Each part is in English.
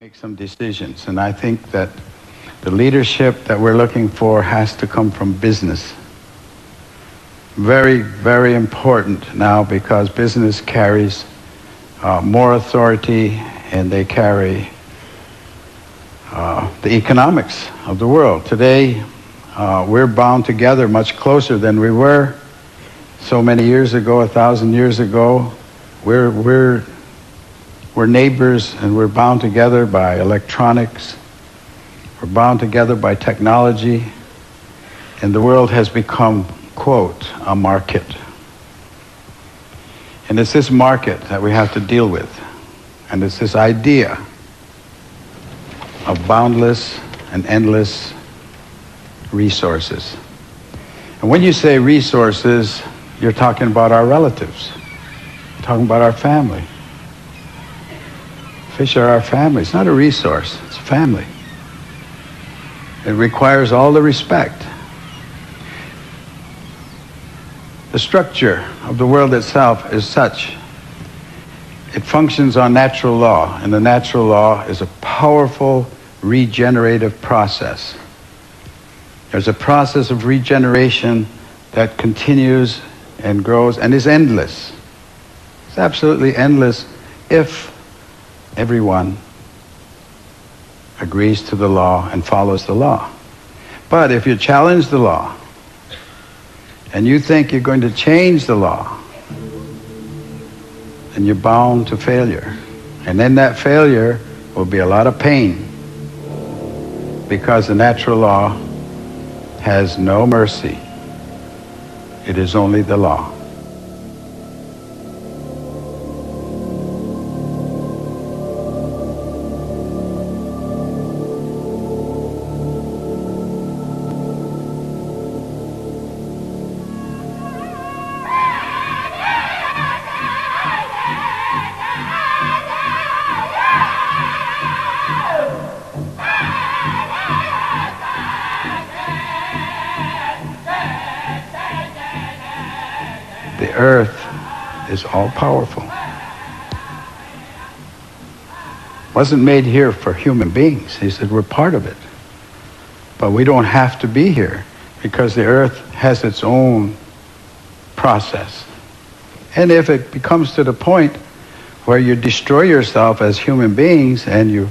Make some decisions, and I think that the leadership that we're looking for has to come from business. Very, very important now, because business carries more authority, and they carry the economics of the world. Today, we're bound together much closer than we were so many years ago, 1,000 years ago. We're neighbors, and we're bound together by electronics. We're bound together by technology. And the world has become, quote, a market. And it's this market that we have to deal with. And it's this idea of boundless and endless resources. And when you say resources, you're talking about our relatives. You're talking about our family. Fish are our family. It's not a resource, it's a family. It requires all the respect. The structure of the world itself is such. It functions on natural law, and the natural law is a powerful regenerative process. There's a process of regeneration that continues and grows and is endless. It's absolutely endless if everyone agrees to the law and follows the law. But if you challenge the law and you think you're going to change the law, then you're bound to failure. And in that failure will be a lot of pain, because the natural law has no mercy. It is only the law. The earth is all-powerful. Wasn't made here for human beings. He said we're part of it. But we don't have to be here, because the earth has its own process. And if it becomes to the point where you destroy yourself as human beings and you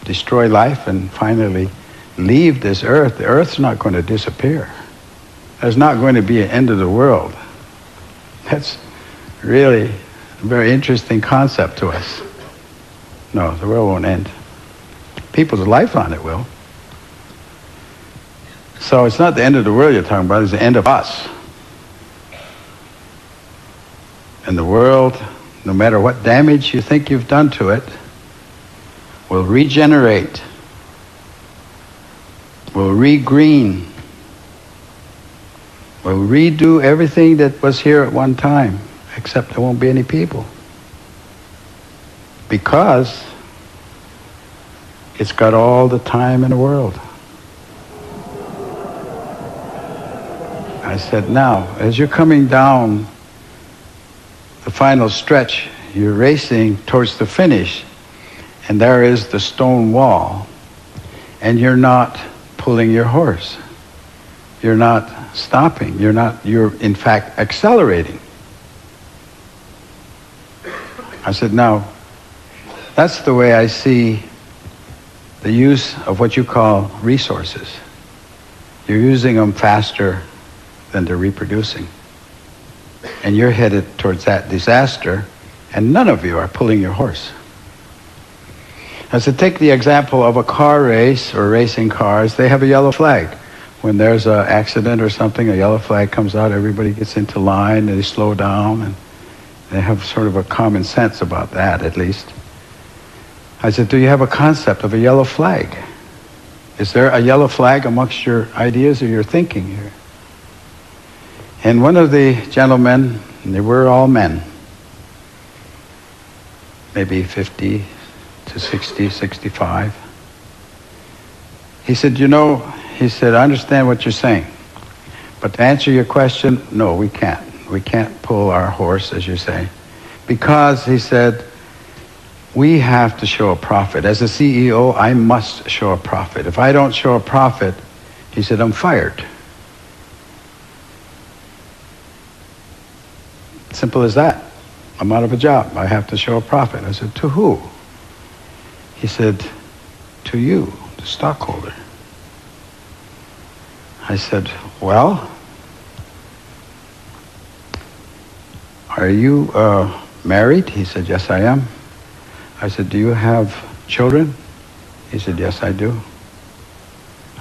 destroy life and finally leave this earth, the earth's not going to disappear. There's not going to be an end of the world. That's really a very interesting concept to us. No, the world won't end. People's life on it will. So it's not the end of the world you're talking about, it's the end of us. And the world, no matter what damage you think you've done to it, will regenerate, will regreen, will redo everything that was here at one time, except there won't be any people. Because it's got all the time in the world. I said, now, as you're coming down the final stretch, you're racing towards the finish, and there is the stone wall, and you're not pulling your horse. You're not stopping. You're in fact accelerating. I said, now, that's the way I see the use of what you call resources. You're using them faster than they're reproducing. And you're headed towards that disaster, and none of you are pulling your horse. I said, take the example of a car race or racing cars. They have a yellow flag. When there's an accident or something, a yellow flag comes out, everybody gets into line, and they slow down, and they have sort of a common sense about that, at least. I said, do you have a concept of a yellow flag? Is there a yellow flag amongst your ideas or your thinking here? And one of the gentlemen, and they were all men, maybe 50 to 60, 65, he said, you know, he said, I understand what you're saying, but to answer your question, no, we can't. We can't pull our horse, as you say, because, he said, we have to show a profit. As a CEO, I must show a profit. If I don't show a profit, he said, I'm fired. Simple as that. I'm out of a job. I have to show a profit. I said, to who? He said, to you, the stockholder. I said, well, are you married? He said, yes, I am. I said, do you have children? He said, yes, I do.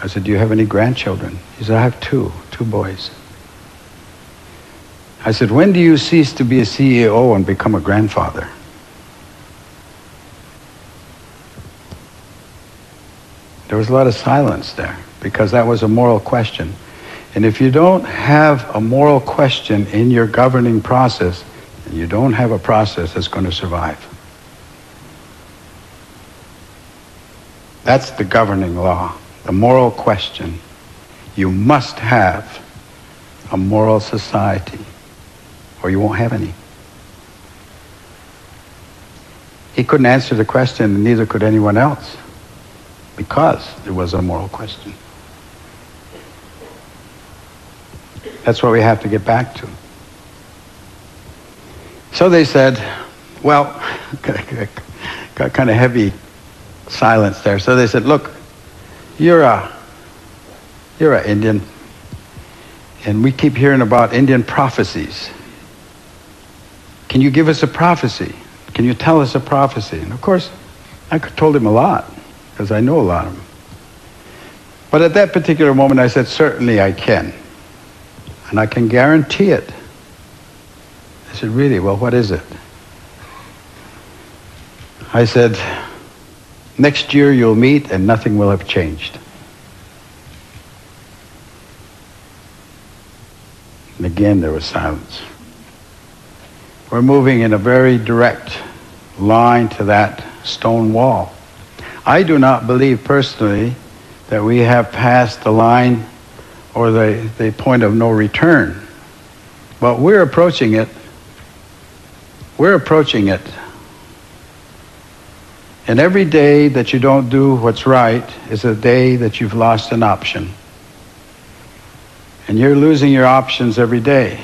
I said, do you have any grandchildren? He said, I have two boys. I said, when do you cease to be a CEO and become a grandfather? There was a lot of silence there because that was a moral question. And if you don't have a moral question in your governing process, you don't have a process that's going to survive. That's the governing law, the moral question. You must have a moral society, or you won't have any. He couldn't answer the question, and neither could anyone else, because it was a moral question. That's what we have to get back to. So they said, well, got kind of heavy silence there. So they said, look, you're an Indian, and we keep hearing about Indian prophecies. Can you give us a prophecy? Can you tell us a prophecy? And of course, I told him a lot, because I know a lot of them. But at that particular moment, I said, certainly I can. And I can guarantee it. I said, really? Well, what is it? I said, next year you'll meet and nothing will have changed. And again, there was silence. We're moving in a very direct line to that stone wall. I do not believe personally that we have passed the line or the point of no return. But we're approaching it. We're approaching it. And every day that you don't do what's right is a day that you've lost an option. And you're losing your options every day.